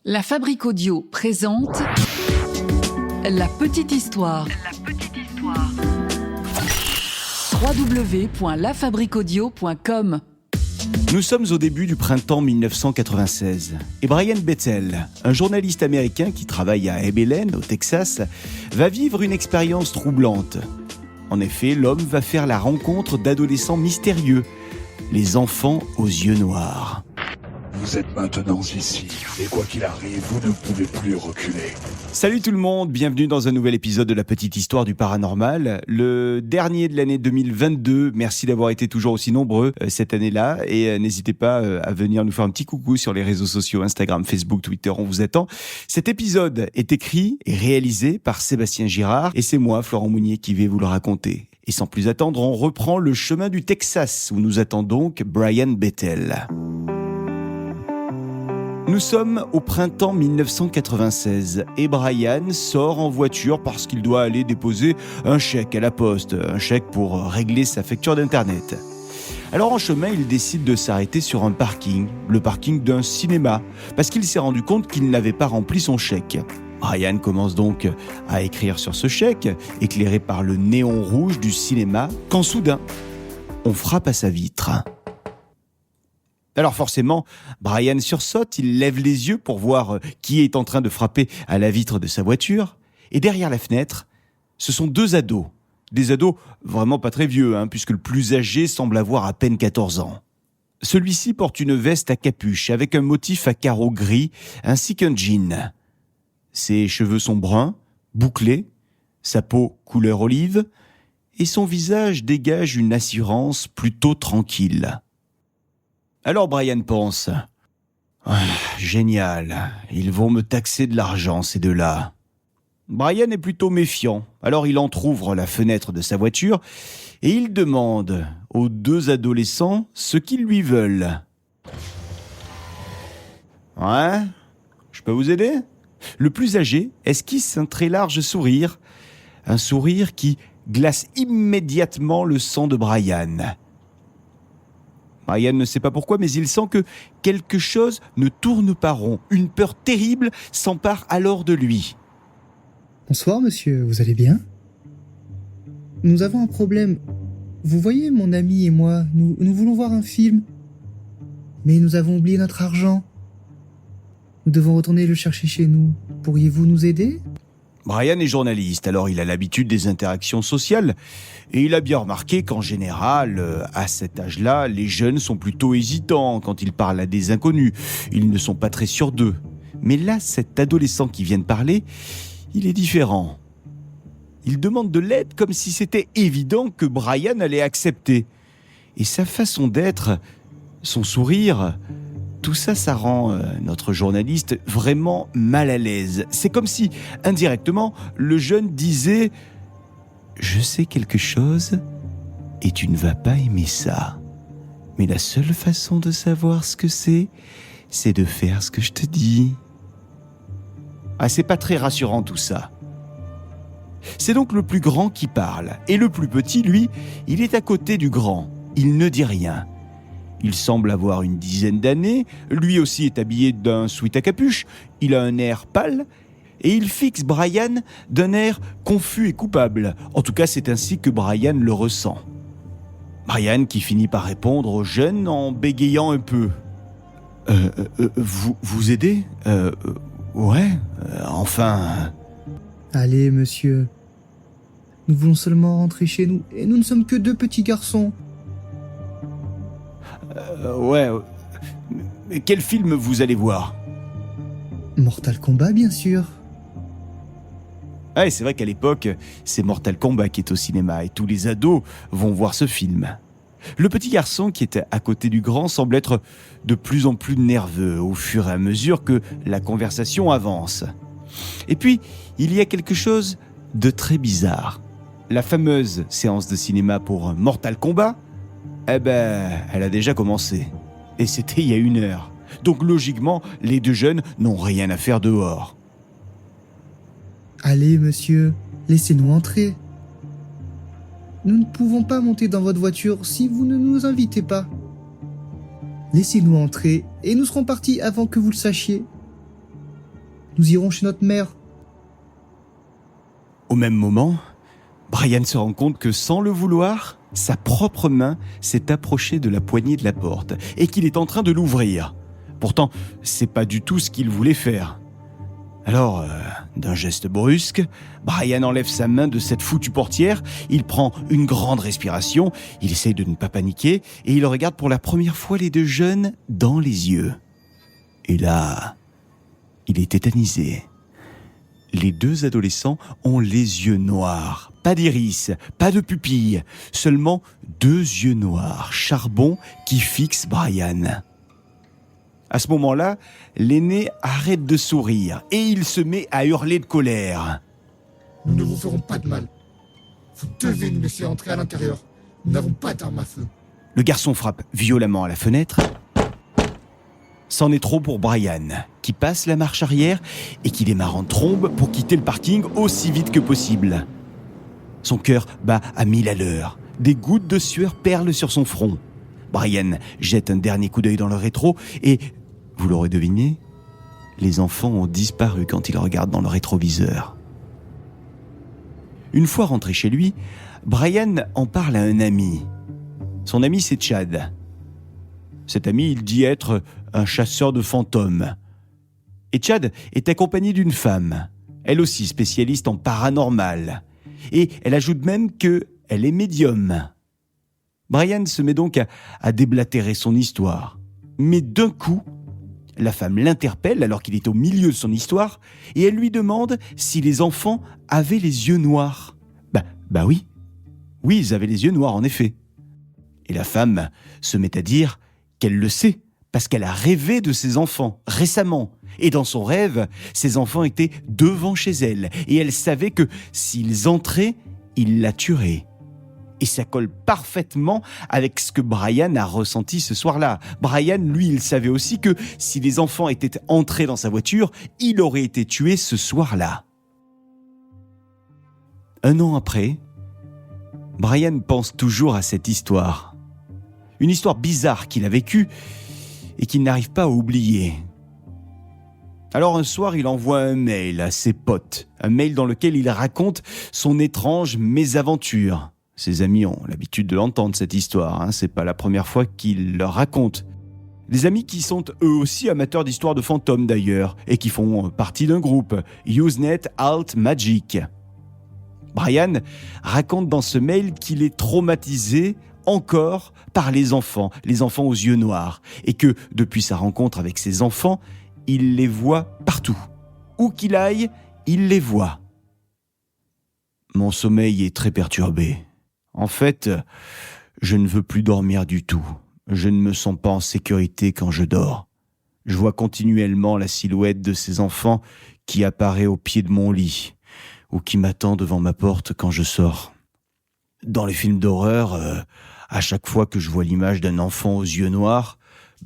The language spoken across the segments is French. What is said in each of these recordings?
La Fabrique Audio présente La Petite Histoire. www.lafabriqueaudio.com. Nous sommes au début du printemps 1996 et Brian Bethel, un journaliste américain qui travaille à Abilene, au Texas, va vivre une expérience troublante. En effet, l'homme va faire la rencontre d'adolescents mystérieux, les enfants aux yeux noirs. Vous êtes maintenant ici, et quoi qu'il arrive, vous ne pouvez plus reculer. Salut tout le monde, bienvenue dans un nouvel épisode de La Petite Histoire du Paranormal, le dernier de l'année 2022. Merci d'avoir été toujours aussi nombreux cette année-là et n'hésitez pas à venir nous faire un petit coucou sur les réseaux sociaux, Instagram, Facebook, Twitter, on vous attend. Cet épisode est écrit et réalisé par Sébastien Girard et c'est moi, Florent Mounier, qui vais vous le raconter. Et sans plus attendre, on reprend le chemin du Texas où nous attend donc Brian Bethel. Nous sommes au printemps 1996 et Brian sort en voiture parce qu'il doit aller déposer un chèque à la poste, un chèque pour régler sa facture d'internet. Alors en chemin, il décide de s'arrêter sur un parking, le parking d'un cinéma, parce qu'il s'est rendu compte qu'il n'avait pas rempli son chèque. Brian commence donc à écrire sur ce chèque, éclairé par le néon rouge du cinéma, quand soudain, on frappe à sa vitre. Alors forcément, Brian sursaute, il lève les yeux pour voir qui est en train de frapper à la vitre de sa voiture. Et derrière la fenêtre, ce sont deux ados. Des ados vraiment pas très vieux, puisque le plus âgé semble avoir à peine 14 ans. Celui-ci porte une veste à capuche avec un motif à carreaux gris ainsi qu'un jean. Ses cheveux sont bruns, bouclés, sa peau couleur olive et son visage dégage une assurance plutôt tranquille. Alors Brian pense « Génial, ils vont me taxer de l'argent ces deux-là ». Brian est plutôt méfiant, alors il entrouvre la fenêtre de sa voiture et il demande aux deux adolescents ce qu'ils lui veulent. « Ouais, je peux vous aider ?» Le plus âgé esquisse un très large sourire, un sourire qui glace immédiatement le sang de Brian. Brian ne sait pas pourquoi, mais il sent que quelque chose ne tourne pas rond. Une peur terrible s'empare alors de lui. Bonsoir monsieur, vous allez bien ? Nous avons un problème. Vous voyez, mon ami et moi, nous voulons voir un film. Mais nous avons oublié notre argent. Nous devons retourner le chercher chez nous. Pourriez-vous nous aider ? Brian est journaliste, alors il a l'habitude des interactions sociales. Et il a bien remarqué qu'en général, à cet âge-là, les jeunes sont plutôt hésitants quand ils parlent à des inconnus. Ils ne sont pas très sûrs d'eux. Mais là, cet adolescent qui vient de parler, il est différent. Il demande de l'aide comme si c'était évident que Brian allait accepter. Et sa façon d'être, son sourire, tout ça, ça rend notre journaliste vraiment mal à l'aise. C'est comme si, indirectement, le jeune disait « Je sais quelque chose et tu ne vas pas aimer ça. Mais la seule façon de savoir ce que c'est de faire ce que je te dis. » Ah, c'est pas très rassurant tout ça. C'est donc le plus grand qui parle. Et le plus petit, lui, il est à côté du grand. Il ne dit rien. Il semble avoir une dizaine d'années, lui aussi est habillé d'un sweat à capuche, il a un air pâle, et il fixe Brian d'un air confus et coupable. En tout cas, c'est ainsi que Brian le ressent. Brian qui finit par répondre au jeune en bégayant un peu. Vous aider ? Ouais, enfin... Allez monsieur, nous voulons seulement rentrer chez nous, et nous ne sommes que deux petits garçons. Ouais. Mais quel film vous allez voir ? Mortal Kombat, bien sûr. Ah, et c'est vrai qu'à l'époque, c'est Mortal Kombat qui est au cinéma et tous les ados vont voir ce film. Le petit garçon qui est à côté du grand semble être de plus en plus nerveux au fur et à mesure que la conversation avance. Et puis, il y a quelque chose de très bizarre. La fameuse séance de cinéma pour Mortal Kombat, elle a déjà commencé. Et c'était il y a 1 heure. Donc logiquement, les deux jeunes n'ont rien à faire dehors. Allez monsieur, laissez-nous entrer. Nous ne pouvons pas monter dans votre voiture si vous ne nous invitez pas. Laissez-nous entrer et nous serons partis avant que vous le sachiez. Nous irons chez notre mère. » Au même moment, Brian se rend compte que sans le vouloir, sa propre main s'est approchée de la poignée de la porte et qu'il est en train de l'ouvrir. Pourtant, c'est pas du tout ce qu'il voulait faire. Alors, d'un geste brusque, Brian enlève sa main de cette foutue portière, il prend une grande respiration, il essaie de ne pas paniquer et il regarde pour la première fois les deux jeunes dans les yeux. Et là, il est tétanisé. Les deux adolescents ont les yeux noirs, pas d'iris, pas de pupilles, seulement deux yeux noirs, charbon, qui fixent Brian. À ce moment-là, l'aîné arrête de sourire et il se met à hurler de colère. « Nous ne vous ferons pas de mal. Vous devez nous laisser entrer à l'intérieur. Nous n'avons pas d'armes à feu. » Le garçon frappe violemment à la fenêtre. C'en est trop pour Brian, qui passe la marche arrière et qui démarre en trombe pour quitter le parking aussi vite que possible. Son cœur bat à 1000 à l'heure. Des gouttes de sueur perlent sur son front. Brian jette un dernier coup d'œil dans le rétro et, vous l'aurez deviné, les enfants ont disparu quand il regarde dans le rétroviseur. Une fois rentré chez lui, Brian en parle à un ami. Son ami, c'est Chad. Cet ami, il dit être un chasseur de fantômes. Et Chad est accompagné d'une femme, elle aussi spécialiste en paranormal. Et elle ajoute même qu'elle est médium. Brian se met donc à déblatérer son histoire. Mais d'un coup, la femme l'interpelle alors qu'il est au milieu de son histoire et elle lui demande si les enfants avaient les yeux noirs. Bah oui. Oui, ils avaient les yeux noirs en effet. Et la femme se met à dire qu'elle le sait parce qu'elle a rêvé de ses enfants récemment. Et dans son rêve, ses enfants étaient devant chez elle et elle savait que s'ils entraient, ils la tueraient. Et ça colle parfaitement avec ce que Brian a ressenti ce soir-là. Brian, lui, il savait aussi que si les enfants étaient entrés dans sa voiture, il aurait été tué ce soir-là. Un an après, Brian pense toujours à cette histoire. Une histoire bizarre qu'il a vécue et qu'il n'arrive pas à oublier. Alors un soir, il envoie un mail à ses potes, un mail dans lequel il raconte son étrange mésaventure. Ses amis ont l'habitude de l'entendre, cette histoire, c'est pas la première fois qu'il leur raconte. Des amis qui sont eux aussi amateurs d'histoires de fantômes d'ailleurs, et qui font partie d'un groupe, Usenet Alt Magic. Brian raconte dans ce mail qu'il est traumatisé encore par les enfants aux yeux noirs, et que depuis sa rencontre avec ses enfants, il les voit partout. Où qu'il aille, il les voit. Mon sommeil est très perturbé. En fait, je ne veux plus dormir du tout. Je ne me sens pas en sécurité quand je dors. Je vois continuellement la silhouette de ces enfants qui apparaît au pied de mon lit ou qui m'attend devant ma porte quand je sors. Dans les films d'horreur, à chaque fois que je vois l'image d'un enfant aux yeux noirs,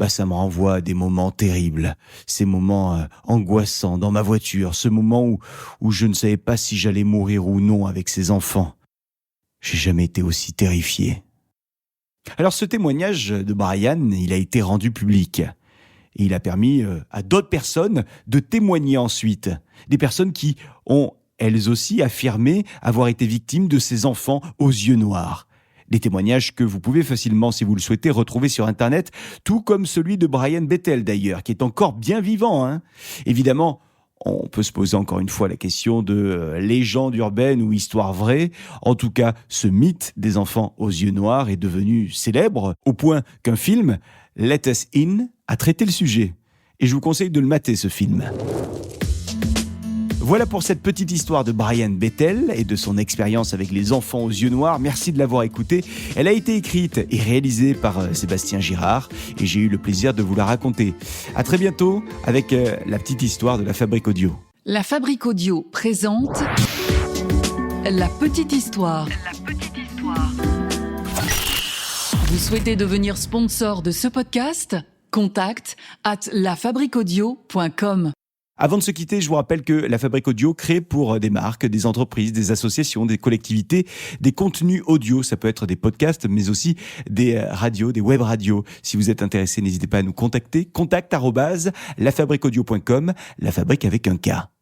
ça me renvoie à des moments terribles, ces moments angoissants dans ma voiture, ce moment où je ne savais pas si j'allais mourir ou non avec ces enfants. J'ai jamais été aussi terrifié. Alors ce témoignage de Brian, il a été rendu public. Et il a permis à d'autres personnes de témoigner ensuite. Des personnes qui ont, elles aussi, affirmé avoir été victimes de ces enfants aux yeux noirs. Des témoignages que vous pouvez facilement, si vous le souhaitez, retrouver sur Internet, tout comme celui de Brian Bethel d'ailleurs, qui est encore bien vivant. Évidemment, on peut se poser encore une fois la question de légende urbaine ou histoire vraie. En tout cas, ce mythe des enfants aux yeux noirs est devenu célèbre, au point qu'un film, Let Us In, a traité le sujet. Et je vous conseille de le mater, ce film. Voilà pour cette petite histoire de Brian Bethel et de son expérience avec les enfants aux yeux noirs. Merci de l'avoir écoutée. Elle a été écrite et réalisée par Sébastien Girard et j'ai eu le plaisir de vous la raconter. À très bientôt avec la petite histoire de la Fabrique Audio. La Fabrique Audio présente La Petite Histoire. Vous souhaitez devenir sponsor de ce podcast ? Contact @lafabriqueaudio.com. Avant de se quitter, je vous rappelle que la Fabrique Audio crée pour des marques, des entreprises, des associations, des collectivités, des contenus audio. Ça peut être des podcasts, mais aussi des radios, des web radios. Si vous êtes intéressé, n'hésitez pas à nous contacter. contact@lafabriqueaudio.com, la fabrique avec un K.